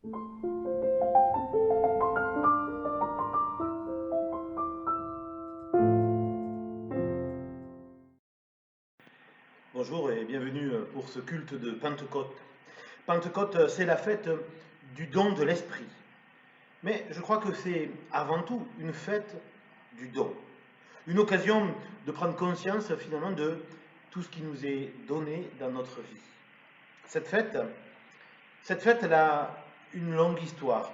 Bonjour et bienvenue pour ce culte de Pentecôte. Pentecôte, c'est la fête du don de l'Esprit. Mais je crois que c'est avant tout une fête du don. Une occasion de prendre conscience finalement de tout ce qui nous est donné dans notre vie. Cette fête, elle a une longue histoire.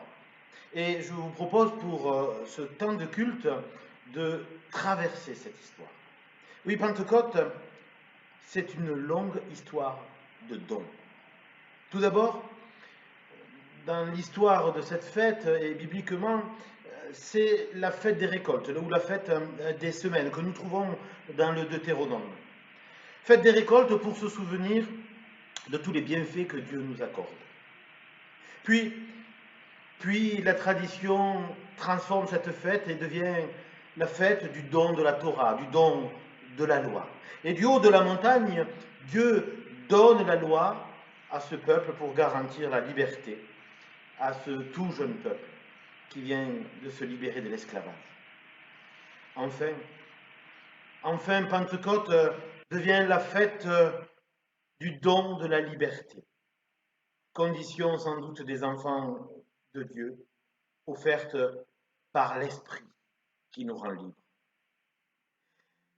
Et je vous propose pour ce temps de culte de traverser cette histoire. Oui, Pentecôte, c'est une longue histoire de dons. Tout d'abord, dans l'histoire de cette fête, et bibliquement, c'est la fête des récoltes, ou la fête des semaines, que nous trouvons dans le Deutéronome. Fête des récoltes pour se souvenir de tous les bienfaits que Dieu nous accorde. Puis la tradition transforme cette fête et devient la fête du don de la Torah, du don de la loi. Et du haut de la montagne, Dieu donne la loi à ce peuple pour garantir la liberté à ce tout jeune peuple qui vient de se libérer de l'esclavage. Enfin, Pentecôte devient la fête du don de la liberté, condition sans doute des enfants de Dieu, offerte par l'Esprit qui nous rend libres.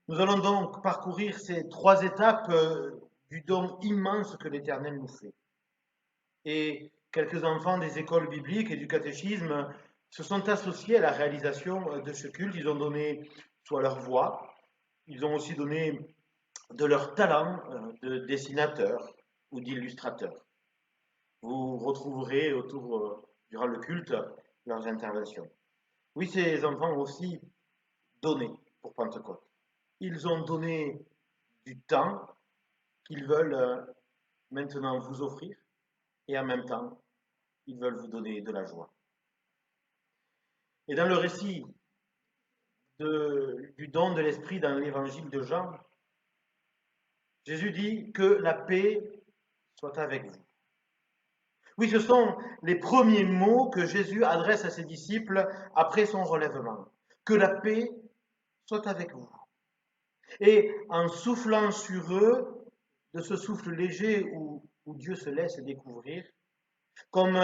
Nous allons donc parcourir ces 3 étapes du don immense que l'Éternel nous fait. Et quelques enfants des écoles bibliques et du catéchisme se sont associés à la réalisation de ce culte. Ils ont donné soit leur voix, ils ont aussi donné de leur talent de dessinateur ou d'illustrateur. Vous retrouverez durant le culte leurs interventions. Oui, ces enfants ont aussi donné pour Pentecôte. Ils ont donné du temps qu'ils veulent maintenant vous offrir et en même temps, ils veulent vous donner de la joie. Et dans le récit du don de l'Esprit dans l'évangile de Jean, Jésus dit que la paix soit avec vous. Oui, ce sont les premiers mots que Jésus adresse à ses disciples après son relèvement. Que la paix soit avec vous. Et en soufflant sur eux, de ce souffle léger où Dieu se laisse découvrir, comme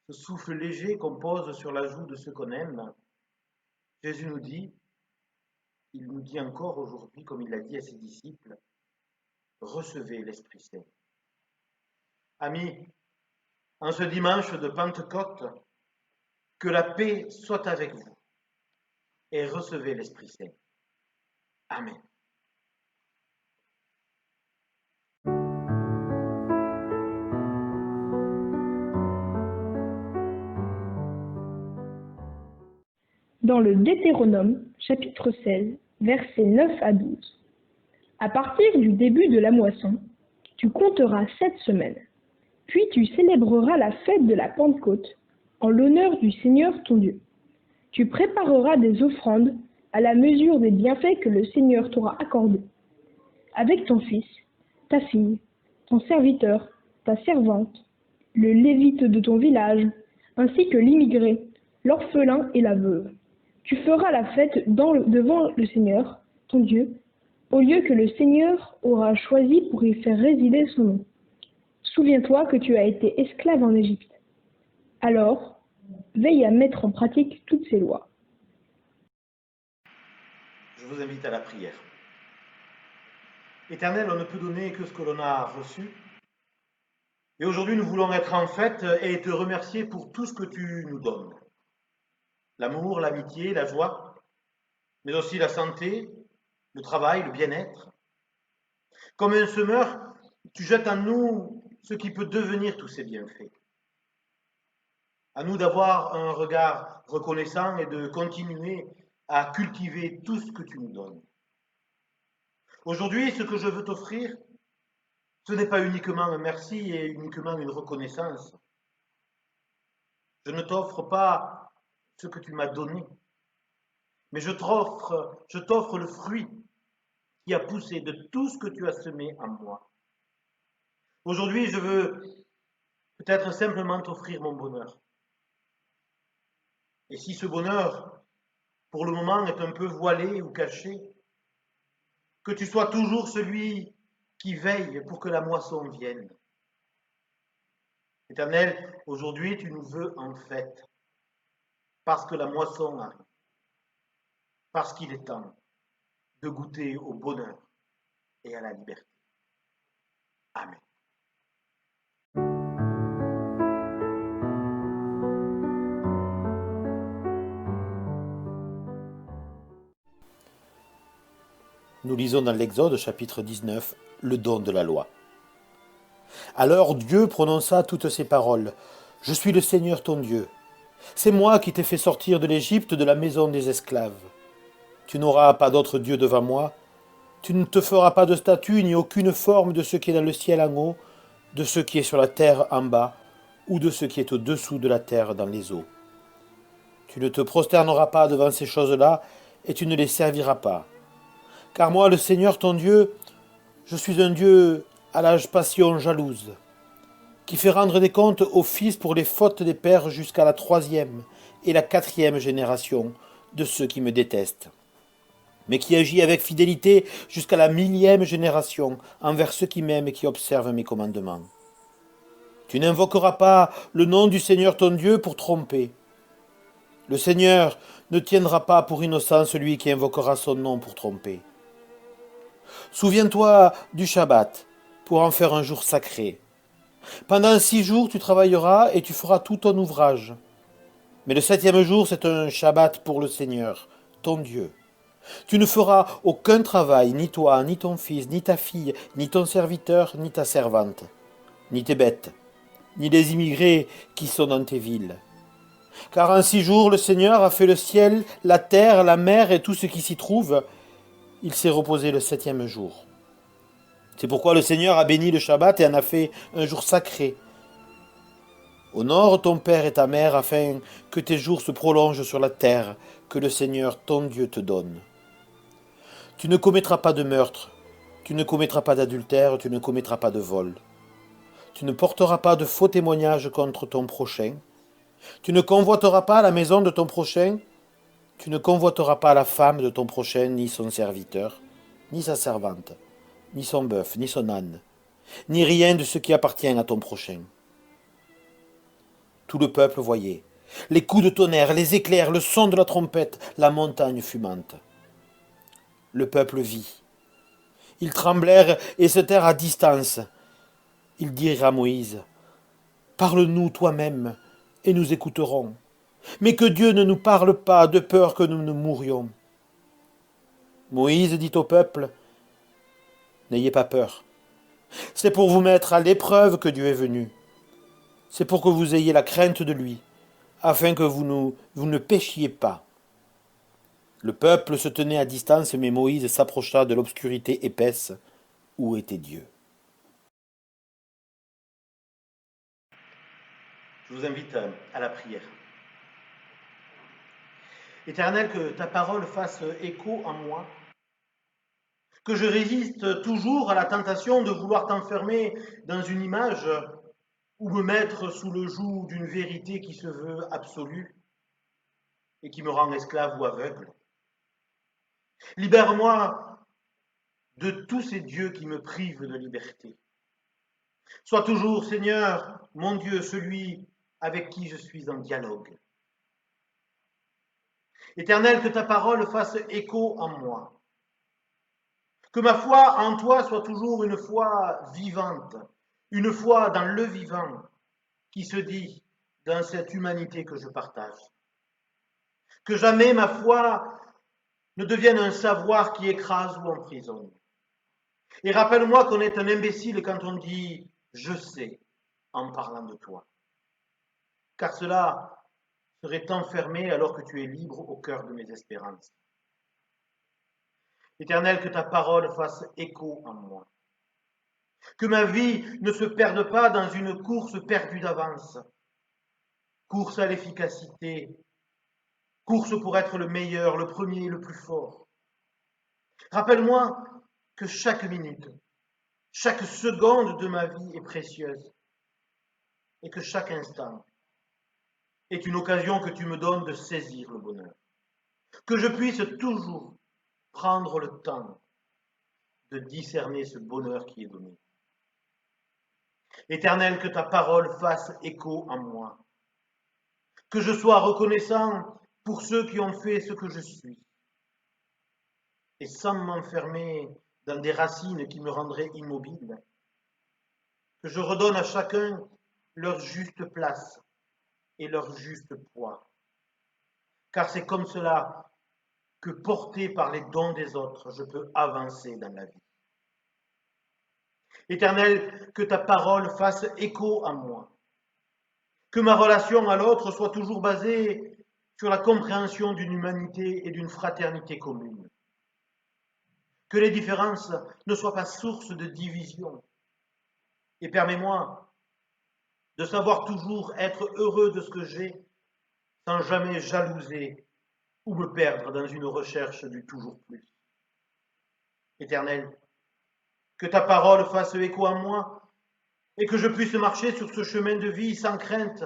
ce souffle léger qu'on pose sur la joue de ceux qu'on aime, Jésus il nous dit encore aujourd'hui, comme il l'a dit à ses disciples, recevez l'Esprit Saint. Amis, en ce dimanche de Pentecôte, que la paix soit avec vous et recevez l'Esprit Saint. Amen. Dans le Deutéronome, chapitre 16, versets 9 à 12. À partir du début de la moisson, tu compteras 7 semaines. Puis tu célébreras la fête de la Pentecôte en l'honneur du Seigneur ton Dieu. Tu prépareras des offrandes à la mesure des bienfaits que le Seigneur t'aura accordés. Avec ton fils, ta fille, ton serviteur, ta servante, le lévite de ton village, ainsi que l'immigré, l'orphelin et la veuve. Tu feras la fête devant le Seigneur, ton Dieu, au lieu que le Seigneur aura choisi pour y faire résider son nom. Souviens-toi que tu as été esclave en Égypte. Alors, veille à mettre en pratique toutes ces lois. Je vous invite à la prière. Éternel, on ne peut donner que ce que l'on a reçu. Et aujourd'hui, nous voulons être en fête et te remercier pour tout ce que tu nous donnes. L'amour, l'amitié, la joie, mais aussi la santé, le travail, le bien-être. Comme un semeur, tu jettes en nous ce qui peut devenir tous ces bienfaits. À nous d'avoir un regard reconnaissant et de continuer à cultiver tout ce que tu nous donnes. Aujourd'hui, ce que je veux t'offrir, ce n'est pas uniquement un merci et uniquement une reconnaissance. Je ne t'offre pas ce que tu m'as donné, mais je t'offre le fruit qui a poussé de tout ce que tu as semé en moi. Aujourd'hui, je veux peut-être simplement t'offrir mon bonheur. Et si ce bonheur, pour le moment, est un peu voilé ou caché, que tu sois toujours celui qui veille pour que la moisson vienne. Éternel, aujourd'hui tu nous veux en fête, parce que la moisson arrive, parce qu'il est temps de goûter au bonheur et à la liberté. Amen. Nous lisons dans l'Exode chapitre 19 le don de la loi. Alors Dieu prononça toutes ces paroles. Je suis le Seigneur ton Dieu. C'est moi qui t'ai fait sortir de l'Égypte, de la maison des esclaves. Tu n'auras pas d'autre Dieu devant moi. Tu ne te feras pas de statue ni aucune forme de ce qui est dans le ciel en haut, de ce qui est sur la terre en bas, ou de ce qui est au-dessous de la terre dans les eaux. Tu ne te prosterneras pas devant ces choses-là, et tu ne les serviras pas. Car moi, le Seigneur ton Dieu, je suis un Dieu à la passion jalouse, qui fait rendre des comptes aux fils pour les fautes des pères jusqu'à la 3e et la 4e génération de ceux qui me détestent, mais qui agit avec fidélité jusqu'à la 1000e génération envers ceux qui m'aiment et qui observent mes commandements. Tu n'invoqueras pas le nom du Seigneur ton Dieu pour tromper. Le Seigneur ne tiendra pas pour innocent celui qui invoquera son nom pour tromper. Souviens-toi du Shabbat, pour en faire un jour sacré. Pendant 6 jours tu travailleras et tu feras tout ton ouvrage. Mais le 7e jour, c'est un Shabbat pour le Seigneur, ton Dieu. Tu ne feras aucun travail, ni toi, ni ton fils, ni ta fille, ni ton serviteur, ni ta servante, ni tes bêtes, ni les immigrés qui sont dans tes villes. Car en 6 jours, le Seigneur a fait le ciel, la terre, la mer et tout ce qui s'y trouve. Il s'est reposé le 7e jour. C'est pourquoi le Seigneur a béni le Shabbat et en a fait un jour sacré. Honore ton père et ta mère afin que tes jours se prolongent sur la terre que le Seigneur ton Dieu te donne. Tu ne commettras pas de meurtre, tu ne commettras pas d'adultère, tu ne commettras pas de vol. Tu ne porteras pas de faux témoignages contre ton prochain. Tu ne convoiteras pas la maison de ton prochain. Tu ne convoiteras pas la femme de ton prochain, ni son serviteur, ni sa servante, ni son bœuf, ni son âne, ni rien de ce qui appartient à ton prochain. Tout le peuple voyait les coups de tonnerre, les éclairs, le son de la trompette, la montagne fumante. Le peuple vit. Ils tremblèrent et se tinrent à distance. Ils dirent à Moïse, « Parle-nous toi-même, et nous écouterons. Mais que Dieu ne nous parle pas, de peur que nous ne mourions. » Moïse dit au peuple, « N'ayez pas peur. C'est pour vous mettre à l'épreuve que Dieu est venu. C'est pour que vous ayez la crainte de lui, afin que vous ne péchiez pas. » Le peuple se tenait à distance, mais Moïse s'approcha de l'obscurité épaisse où était Dieu. Je vous invite à la prière. Éternel, que ta parole fasse écho en moi, que je résiste toujours à la tentation de vouloir t'enfermer dans une image ou me mettre sous le joug d'une vérité qui se veut absolue et qui me rend esclave ou aveugle. Libère-moi de tous ces dieux qui me privent de liberté. Sois toujours, Seigneur, mon Dieu, celui avec qui je suis en dialogue. Éternel, que ta parole fasse écho en moi. Que ma foi en toi soit toujours une foi vivante, une foi dans le vivant qui se dit dans cette humanité que je partage. Que jamais ma foi ne devienne un savoir qui écrase ou emprisonne. Et rappelle-moi qu'on est un imbécile quand on dit « je sais » en parlant de toi. Car cela serait t'enfermer alors que tu es libre au cœur de mes espérances. Éternel, que ta parole fasse écho en moi. Que ma vie ne se perde pas dans une course perdue d'avance. Course à l'efficacité. Course pour être le meilleur, le premier, le plus fort. Rappelle-moi que chaque minute, chaque seconde de ma vie est précieuse et que chaque instant est une occasion que tu me donnes de saisir le bonheur. Que je puisse toujours prendre le temps de discerner ce bonheur qui est donné. Éternel, que ta parole fasse écho en moi. Que je sois reconnaissant pour ceux qui ont fait ce que je suis. Et sans m'enfermer dans des racines qui me rendraient immobile. Que je redonne à chacun leur juste place et leur juste poids. Car c'est comme cela que, porté par les dons des autres, je peux avancer dans la vie. Éternel, que ta parole fasse écho en moi. Que ma relation à l'autre soit toujours basée sur la compréhension d'une humanité et d'une fraternité commune. Que les différences ne soient pas source de division. Et permets-moi de savoir toujours être heureux de ce que j'ai, sans jamais jalouser ou me perdre dans une recherche du toujours plus. Éternel, que ta parole fasse écho en moi et que je puisse marcher sur ce chemin de vie sans crainte.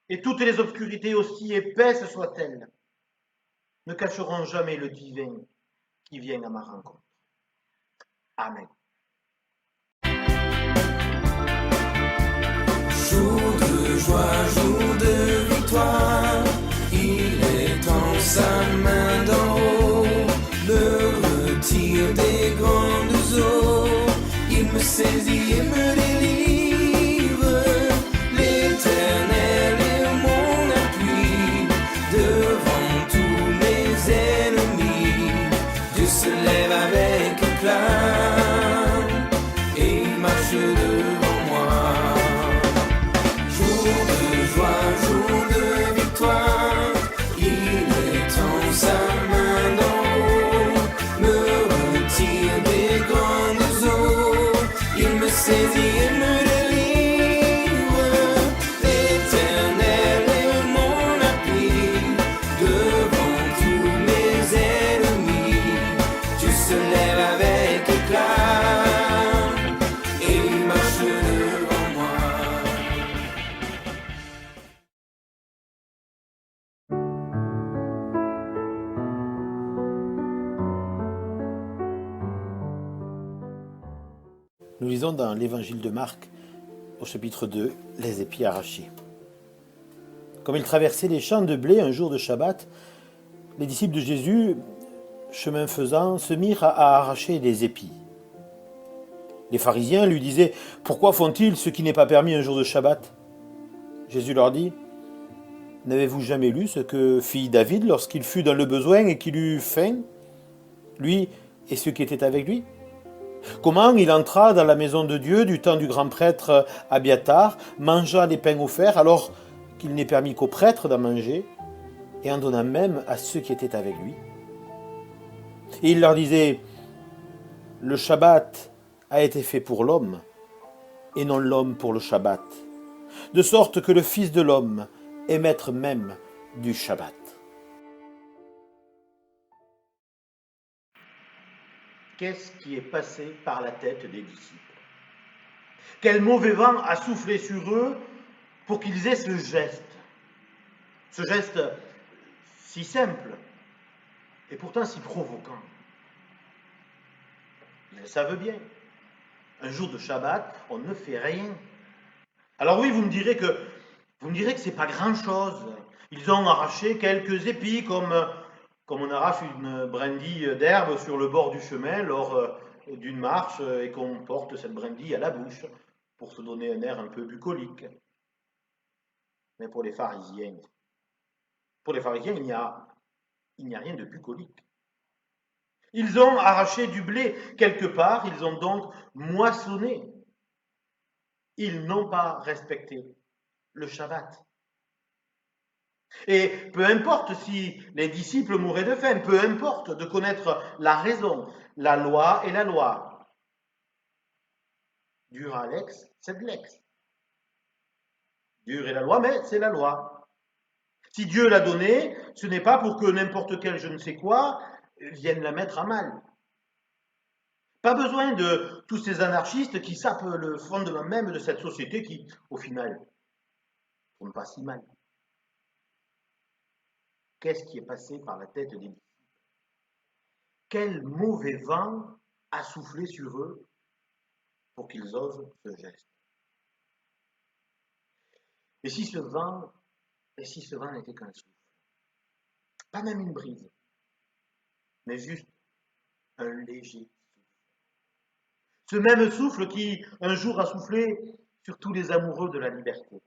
Et toutes les obscurités, aussi épaisses soient-elles, ne cacheront jamais le divin qui vient à ma rencontre. Amen. Jour de joie, jour de victoire, il est en sa main d'en haut, le retire des grandes eaux, il me saisit et me délivre, l'Éternel est mon appui, devant tous mes ennemis, Dieu se lève avec éclat, et il marche devant moi. Jour de victoire, il est en sa main d'en haut, me retire des grandes eaux, il me saisit et me délivre, l'Éternel est mon appui, devant tous mes ennemis, Dieu se lève avec éclat, et il marche devant moi. Nous lisons dans l'évangile de Marc, au chapitre 2, les épis arrachés. Comme ils traversaient les champs de blé un jour de Shabbat, les disciples de Jésus, chemin faisant, se mirent à arracher des épis. Les pharisiens lui disaient « Pourquoi font-ils ce qui n'est pas permis un jour de Shabbat ?» Jésus leur dit « N'avez-vous jamais lu ce que fit David lorsqu'il fut dans le besoin et qu'il eut faim, lui et ceux qui étaient avec lui ? Comment il entra dans la maison de Dieu du temps du grand prêtre Abiatar, mangea les pains offerts alors qu'il n'est permis qu'aux prêtres d'en manger, et en donna même à ceux qui étaient avec lui. Et il leur disait, le Shabbat a été fait pour l'homme, et non l'homme pour le Shabbat, de sorte que le Fils de l'homme est maître même du Shabbat. Qu'est-ce qui est passé par la tête des disciples? Quel mauvais vent a soufflé sur eux pour qu'ils aient ce geste si simple et pourtant si provoquant. Ils le savent bien. Un jour de Shabbat, on ne fait rien. Alors oui, vous me direz que c'est pas grand-chose. Ils ont arraché quelques épis comme on arrache une brindille d'herbe sur le bord du chemin lors d'une marche et qu'on porte cette brindille à la bouche pour se donner un air un peu bucolique. Mais pour les pharisiens, il n'y a rien de bucolique. Ils ont arraché du blé quelque part, ils ont donc moissonné. Ils n'ont pas respecté le Shabbat. Et peu importe si les disciples mouraient de faim, peu importe de connaître la raison, la loi et la loi. Dura lex, sed lex. Dure est la loi, mais c'est la loi. Si Dieu l'a donnée, ce n'est pas pour que n'importe quel je ne sais quoi vienne la mettre à mal. Pas besoin de tous ces anarchistes qui sapent le fondement même de cette société qui, au final, ne tourne pas si mal. Qu'est-ce qui est passé par la tête des disciples? Quel mauvais vent a soufflé sur eux pour qu'ils osent ce geste? Et si ce vent n'était qu'un souffle? Pas même une brise, mais juste un léger souffle. Ce même souffle qui, un jour, a soufflé sur tous les amoureux de la liberté.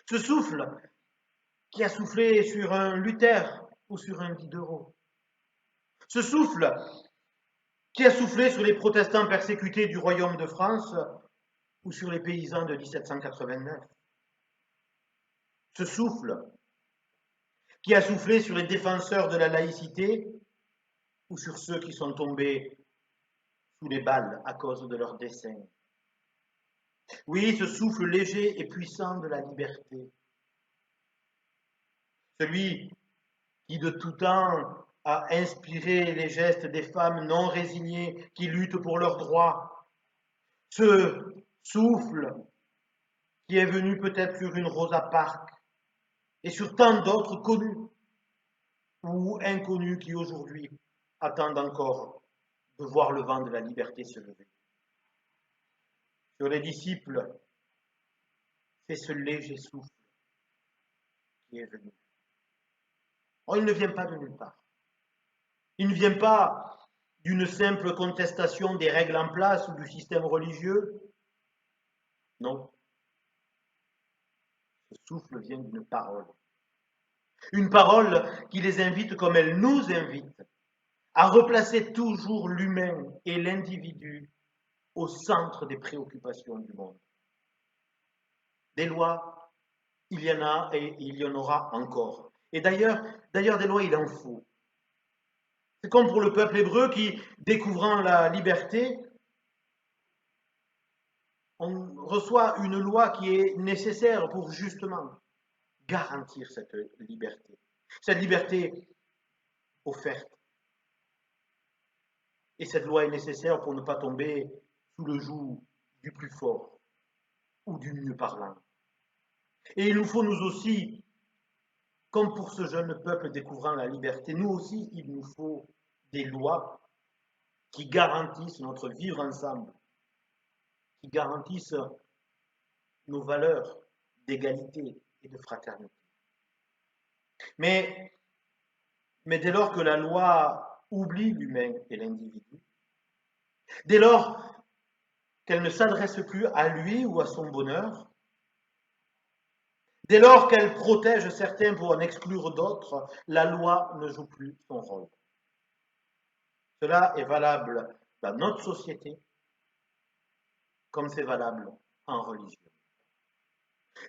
Ce souffle qui a soufflé sur un Luther ou sur un Diderot. Ce souffle qui a soufflé sur les protestants persécutés du royaume de France ou sur les paysans de 1789. Ce souffle qui a soufflé sur les défenseurs de la laïcité ou sur ceux qui sont tombés sous les balles à cause de leurs desseins. Oui, ce souffle léger et puissant de la liberté. Celui qui de tout temps a inspiré les gestes des femmes non résignées qui luttent pour leurs droits. Ce souffle qui est venu peut-être sur une Rosa Parks et sur tant d'autres connus ou inconnus qui aujourd'hui attendent encore de voir le vent de la liberté se lever. Sur les disciples, c'est ce léger souffle qui est venu. Oh, il ne vient pas de nulle part. Il ne vient pas d'une simple contestation des règles en place ou du système religieux. Non. Ce souffle vient d'une parole. Une parole qui les invite, comme elle nous invite, à replacer toujours l'humain et l'individu au centre des préoccupations du monde. Des lois, il y en a et il y en aura encore. Et d'ailleurs, des lois, il en faut. C'est comme pour le peuple hébreu qui, découvrant la liberté, on reçoit une loi qui est nécessaire pour justement garantir cette liberté offerte. Et cette loi est nécessaire pour ne pas tomber sous le joug du plus fort ou du mieux parlant. Et il nous faut, nous aussi, comme pour ce jeune peuple découvrant la liberté, nous aussi, il nous faut des lois qui garantissent notre vivre ensemble, qui garantissent nos valeurs d'égalité et de fraternité. Mais dès lors que la loi oublie l'humain et l'individu, dès lors qu'elle ne s'adresse plus à lui ou à son bonheur, dès lors qu'elle protège certains pour en exclure d'autres, la loi ne joue plus son rôle. Cela est valable dans notre société comme c'est valable en religion.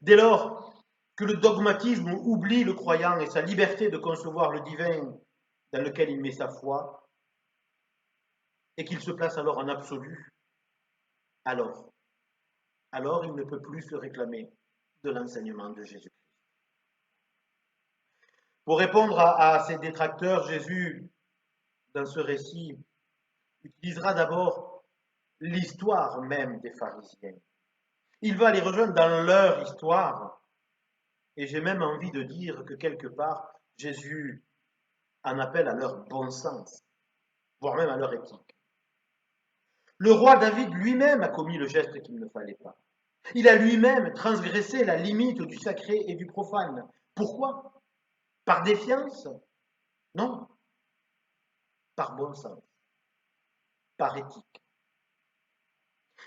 Dès lors que le dogmatisme oublie le croyant et sa liberté de concevoir le divin dans lequel il met sa foi, et qu'il se place alors en absolu, alors il ne peut plus se réclamer de l'enseignement de Jésus-Christ. Pour répondre à ces détracteurs, Jésus, dans ce récit, utilisera d'abord l'histoire même des pharisiens. Il va les rejoindre dans leur histoire, et j'ai même envie de dire que quelque part, Jésus en appelle à leur bon sens, voire même à leur éthique. Le roi David lui-même a commis le geste qu'il ne fallait pas. Il a lui-même transgressé la limite du sacré et du profane. Pourquoi? Par défiance? Non. Par bon sens. Par éthique.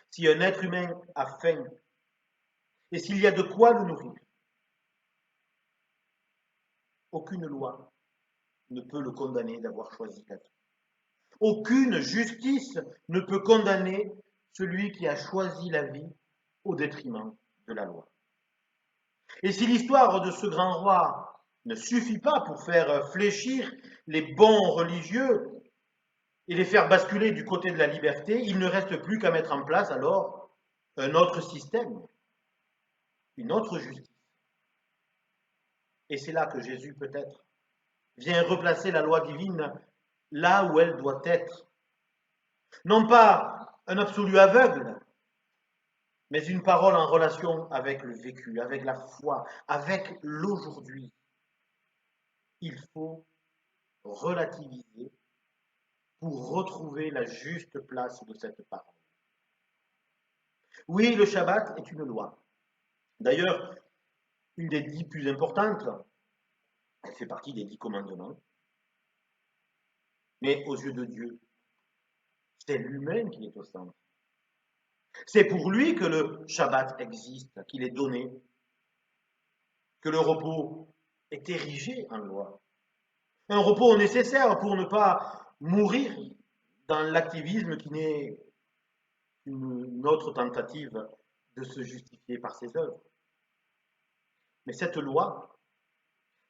Si un être humain a faim, et s'il y a de quoi le nourrir, aucune loi ne peut le condamner d'avoir choisi la vie. Aucune justice ne peut condamner celui qui a choisi la vie au détriment de la loi. Et si l'histoire de ce grand roi ne suffit pas pour faire fléchir les bons religieux et les faire basculer du côté de la liberté, il ne reste plus qu'à mettre en place alors un autre système, une autre justice. Et c'est là que Jésus peut-être vient replacer la loi divine là où elle doit être. Non pas un absolu aveugle, mais une parole en relation avec le vécu, avec la foi, avec l'aujourd'hui. Il faut relativiser pour retrouver la juste place de cette parole. Oui, le Shabbat est une loi. D'ailleurs, une des 10 plus importantes, elle fait partie des 10 commandements. Mais aux yeux de Dieu, c'est l'humain qui est au centre. C'est pour lui que le Shabbat existe, qu'il est donné, que le repos est érigé en loi. Un repos nécessaire pour ne pas mourir dans l'activisme qui n'est qu'une autre tentative de se justifier par ses œuvres. Mais cette loi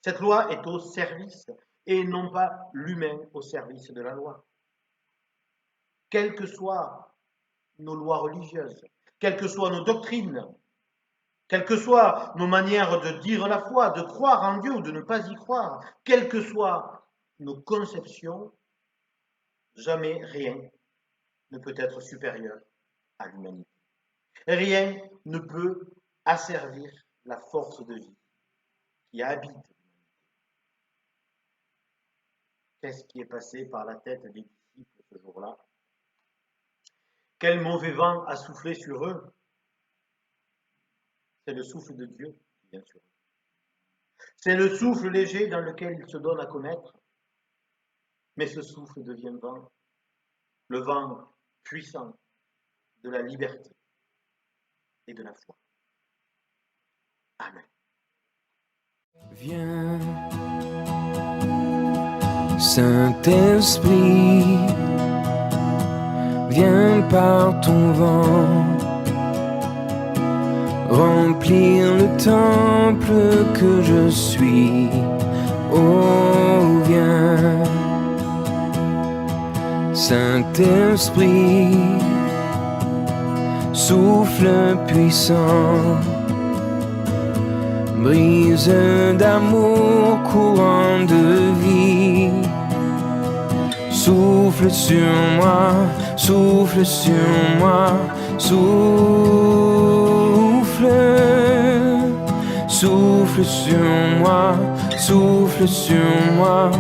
est au service et non pas l'humain au service de la loi. Quelles que soient nos lois religieuses, quelles que soient nos doctrines, quelles que soient nos manières de dire la foi, de croire en Dieu ou de ne pas y croire, quelles que soient nos conceptions, jamais rien ne peut être supérieur à l'humanité. Rien ne peut asservir la force de vie qui habite l'humanité. Qu'est-ce qui est passé par la tête des disciples ce jour-là? Quel mauvais vent a soufflé sur eux? C'est le souffle de Dieu qui vient sur eux. C'est le souffle léger dans lequel ils se donnent à connaître. Mais ce souffle devient vent, le vent puissant de la liberté et de la foi. Amen. Viens, Saint-Esprit, viens par ton vent remplir le temple que je suis. Oh, viens, Saint-Esprit, souffle puissant, brise d'amour, courant de vie. Souffle sur moi, souffle sur moi, souffle sur moi, souffle sur moi,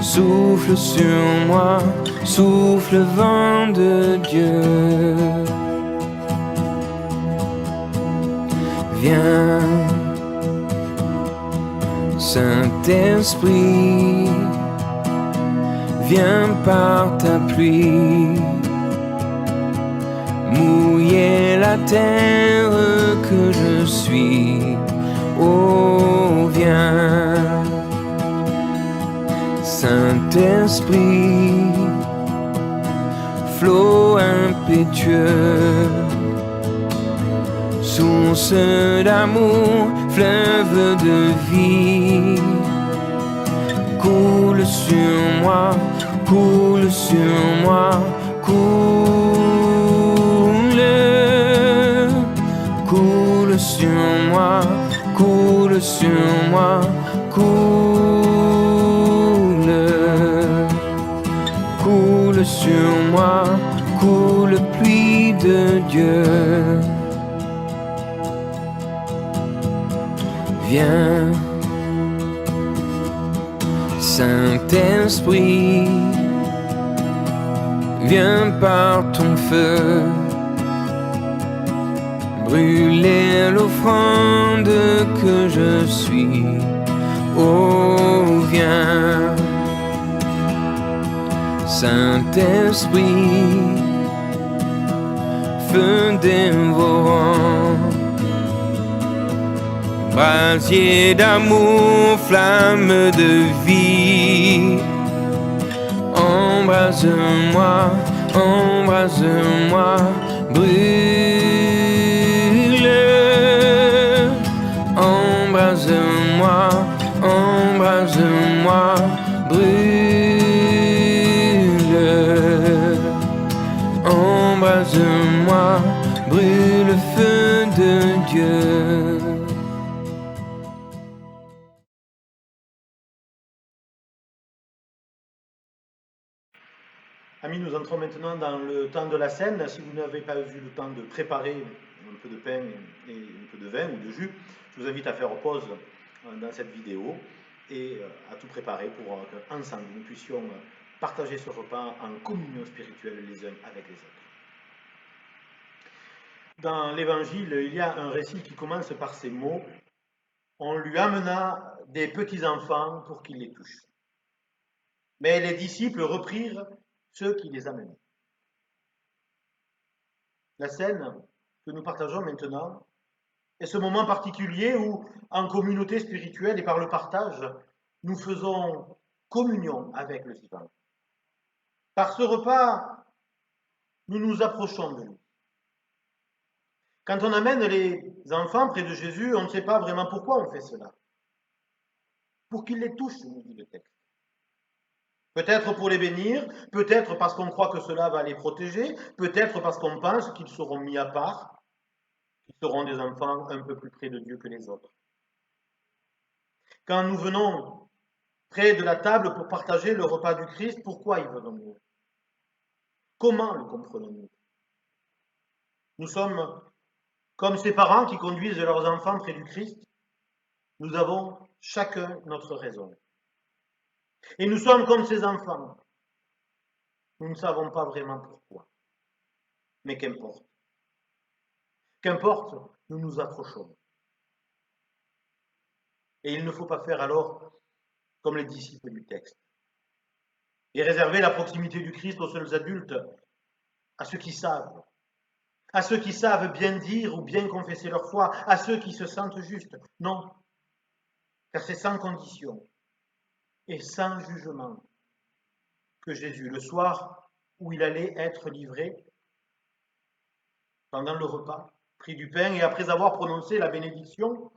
souffle sur moi, souffle vent de Dieu. Viens, Saint-Esprit, viens par ta pluie, mouiller la terre que je suis. Oh, viens, Saint-Esprit, flot impétueux, source d'amour, fleuve de vie, coule sur moi, coule sur moi, coule sur moi, coule sur moi, coule sur moi, coule pluie de Dieu. Viens, Saint-Esprit, viens par ton feu, brûler l'offrande que je suis. Oh, viens, Saint-Esprit, feu dévorant, brasier d'amour, flamme de vie. Embrase-moi, embrase-moi, brûle. Embrase-moi, embrase-moi, brûle. Embrase-moi, brûle, feu de Dieu. Amis, nous entrons maintenant dans le temps de la scène. Si vous n'avez pas eu le temps de préparer un peu de pain et un peu de vin ou de jus, je vous invite à faire pause dans cette vidéo et à tout préparer pour qu'ensemble nous puissions partager ce repas en communion spirituelle les uns avec les autres. Dans l'Évangile, il y a un récit qui commence par ces mots: on lui amena des petits-enfants pour qu'il les touche. Mais les disciples reprirent ceux qui les amenaient. La scène que nous partageons maintenant est ce moment particulier où, en communauté spirituelle et par le partage, nous faisons communion avec le vivant. Par ce repas, nous nous approchons de lui. Quand on amène les enfants près de Jésus, on ne sait pas vraiment pourquoi on fait cela. Pour qu'ils les touchent, nous dit le texte. Peut-être pour les bénir, peut-être parce qu'on croit que cela va les protéger, peut-être parce qu'on pense qu'ils seront mis à part, qu'ils seront des enfants un peu plus près de Dieu que les autres. Quand nous venons près de la table pour partager le repas du Christ, pourquoi y venons-nous? Comment le comprenons-nous? Nous sommes comme ces parents qui conduisent leurs enfants près du Christ. Nous avons chacun notre raison. Et nous sommes comme ces enfants. Nous ne savons pas vraiment pourquoi. Mais qu'importe. Qu'importe, nous nous approchons. Et il ne faut pas faire alors comme les disciples du texte. Et réserver la proximité du Christ aux seuls adultes, à ceux qui savent. À ceux qui savent bien dire ou bien confesser leur foi, à ceux qui se sentent justes. Non, car c'est sans condition et sans jugement que Jésus, le soir où il allait être livré, pendant le repas, prit du pain et après avoir prononcé la bénédiction,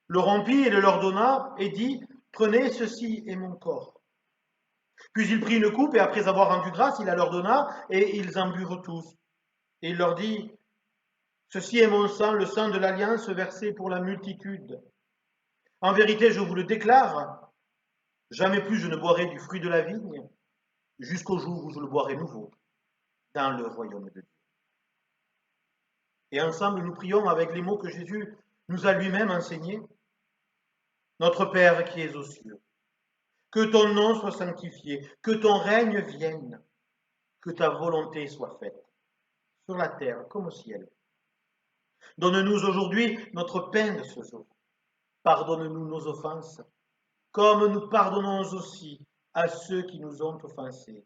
le rompit et le leur donna et dit: prenez, ceci est mon corps. Puis il prit une coupe et après avoir rendu grâce, il la leur donna et ils en burent tous. Et il leur dit: ceci est mon sang, le sang de l'alliance versé pour la multitude. En vérité, je vous le déclare, jamais plus je ne boirai du fruit de la vigne, jusqu'au jour où je le boirai nouveau dans le royaume de Dieu. Et ensemble, nous prions avec les mots que Jésus nous a lui-même enseignés. Notre Père qui es aux cieux, que ton nom soit sanctifié, que ton règne vienne, que ta volonté soit faite, sur la terre comme au ciel. Donne-nous aujourd'hui notre pain de ce jour. Pardonne-nous nos offenses, comme nous pardonnons aussi à ceux qui nous ont offensés.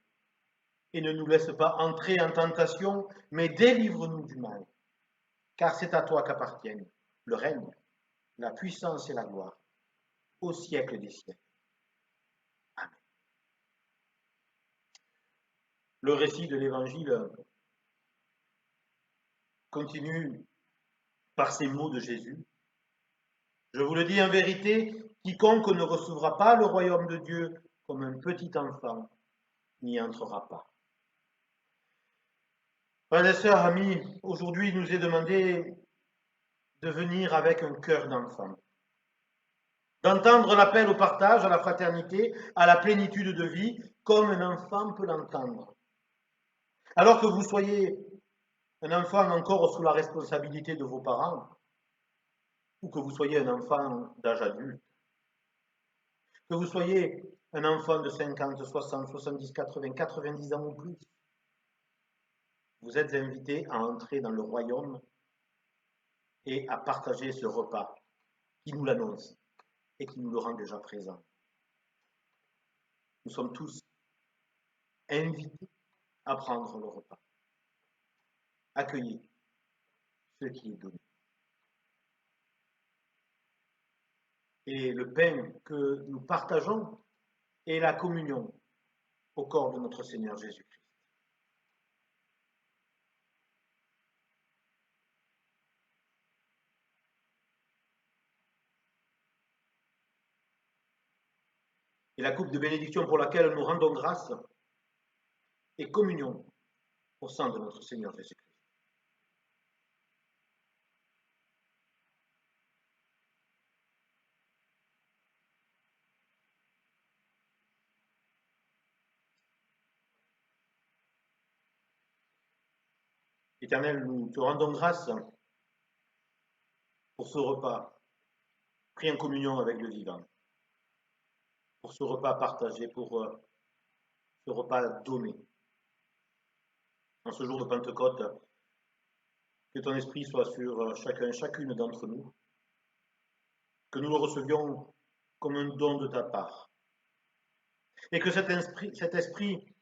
Et ne nous laisse pas entrer en tentation, mais délivre-nous du mal. Car c'est à toi qu'appartiennent le règne, la puissance et la gloire, au siècle des siècles. Amen. Le récit de l'Évangile continue par ces mots de Jésus. Je vous le dis en vérité, quiconque ne recevra pas le royaume de Dieu comme un petit enfant n'y entrera pas. Frères et sœurs, amis, aujourd'hui il nous est demandé de venir avec un cœur d'enfant, d'entendre l'appel au partage, à la fraternité, à la plénitude de vie, comme un enfant peut l'entendre. Alors que vous soyez un enfant encore sous la responsabilité de vos parents, ou que vous soyez un enfant d'âge adulte, que vous soyez un enfant de 50, 60, 70, 80, 90 ans ou plus, vous êtes invités à entrer dans le royaume et à partager ce repas qui nous l'annonce et qui nous le rend déjà présent. Nous sommes tous invités à prendre le repas. Accueillez ce qui est donné. Et le pain que nous partageons est la communion au corps de notre Seigneur Jésus-Christ. Et la coupe de bénédiction pour laquelle nous rendons grâce est communion au sein de notre Seigneur Jésus-Christ. Éternel, nous te rendons grâce pour ce repas pris en communion avec le vivant, pour ce repas partagé, pour ce repas donné. En ce jour de Pentecôte, que ton esprit soit sur chacun, chacune d'entre nous, que nous le recevions comme un don de ta part, et que cet esprit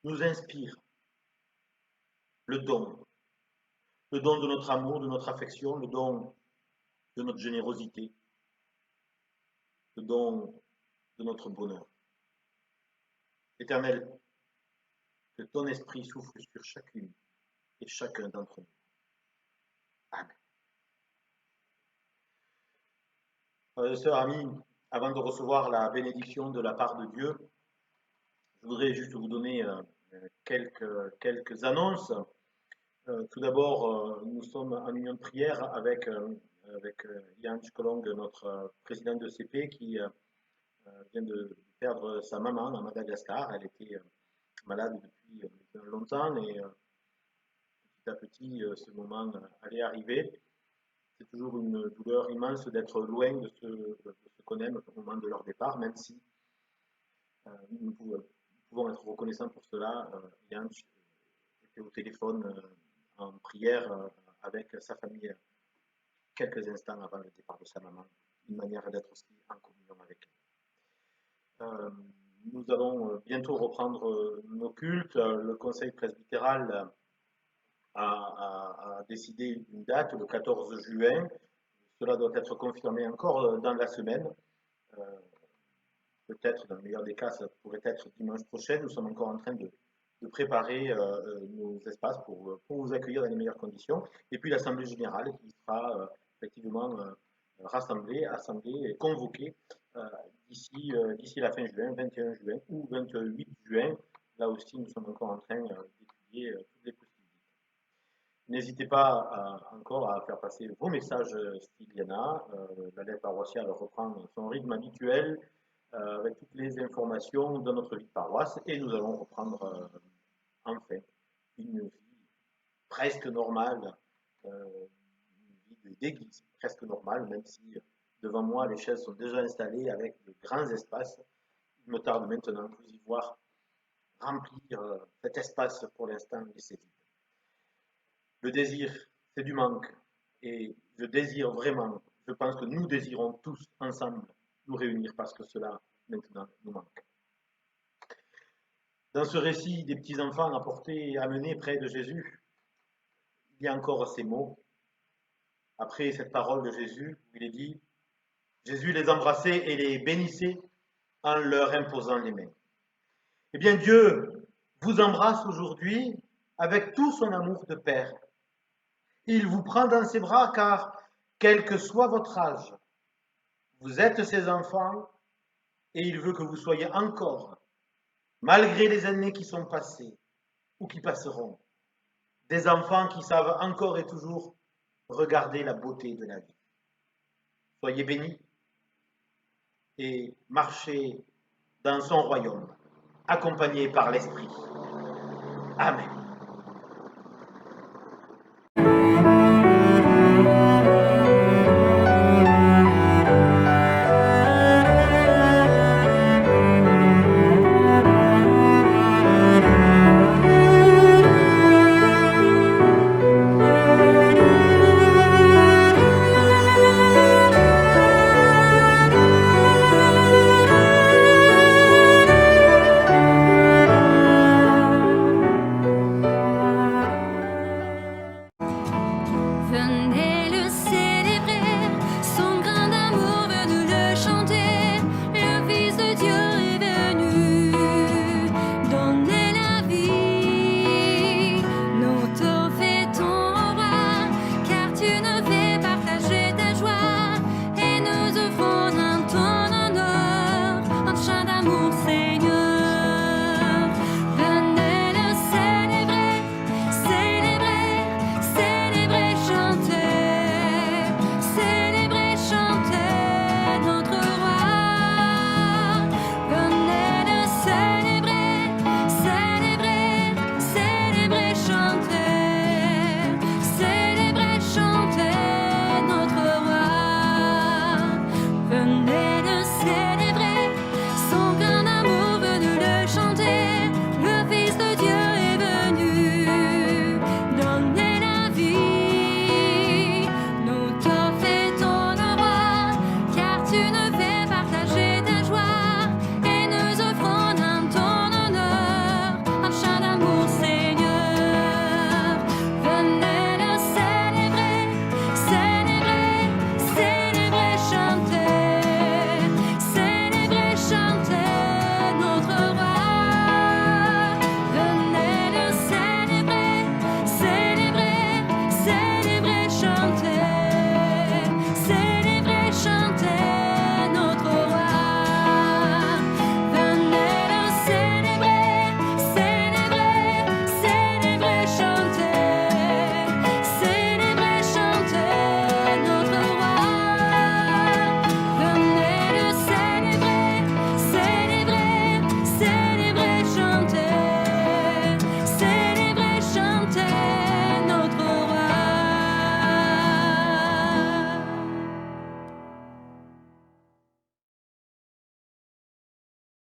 nous inspire le don de notre amour, de notre affection, le don de notre générosité, le don de notre bonheur. Éternel, que ton esprit souffle sur chacune et chacun d'entre nous. Amen. Frères et sœurs, amis, avant de recevoir la bénédiction de la part de Dieu, je voudrais juste vous donner quelques annonces. Tout d'abord, nous sommes en union de prière avec Yann Chikolong, notre président de CP, qui vient de perdre sa maman à Madagascar. Elle était malade depuis longtemps et petit à petit, ce moment allait arriver. C'est toujours une douleur immense d'être loin de ce qu'on aime au moment de leur départ, même si nous pouvons être reconnaissants pour cela. Yann était au téléphone en prière avec sa famille quelques instants avant le départ de sa maman, une manière d'être aussi en communion avec elle. Nous allons bientôt reprendre nos cultes. Le conseil presbytéral a décidé d'une date, le 14 juin. Cela doit être confirmé encore dans la semaine. Peut-être, dans le meilleur des cas, ça pourrait être dimanche prochain. Nous sommes encore en train de préparer nos espaces pour vous accueillir dans les meilleures conditions. Et puis l'Assemblée générale qui sera effectivement rassemblée, assemblée et convoquée d'ici la fin juin, 21 juin ou 28 juin. Là aussi, nous sommes encore en train d'étudier toutes les possibilités. N'hésitez pas encore à faire passer vos messages Styliana. La lettre paroissiale reprend son rythme habituel avec toutes les informations de notre vie de paroisse et nous allons reprendre enfin une vie presque normale, une vie d'église presque normale, même si devant moi les chaises sont déjà installées avec de grands espaces. Il me tarde maintenant de vous y voir remplir cet espace pour l'instant laissé vide. Le désir, c'est du manque et je désire vraiment, je pense que nous désirons tous ensemble nous réunir parce que cela maintenant nous manque. Dans ce récit des petits-enfants amenés près de Jésus, il y a encore ces mots. Après cette parole de Jésus, il est dit, Jésus les embrassait et les bénissait en leur imposant les mains. Eh bien, Dieu vous embrasse aujourd'hui avec tout son amour de Père. Il vous prend dans ses bras car, quel que soit votre âge, vous êtes ses enfants et il veut que vous soyez encore, malgré les années qui sont passées ou qui passeront, des enfants qui savent encore et toujours regarder la beauté de la vie. Soyez bénis et marchez dans son royaume, accompagnés par l'Esprit. Amen.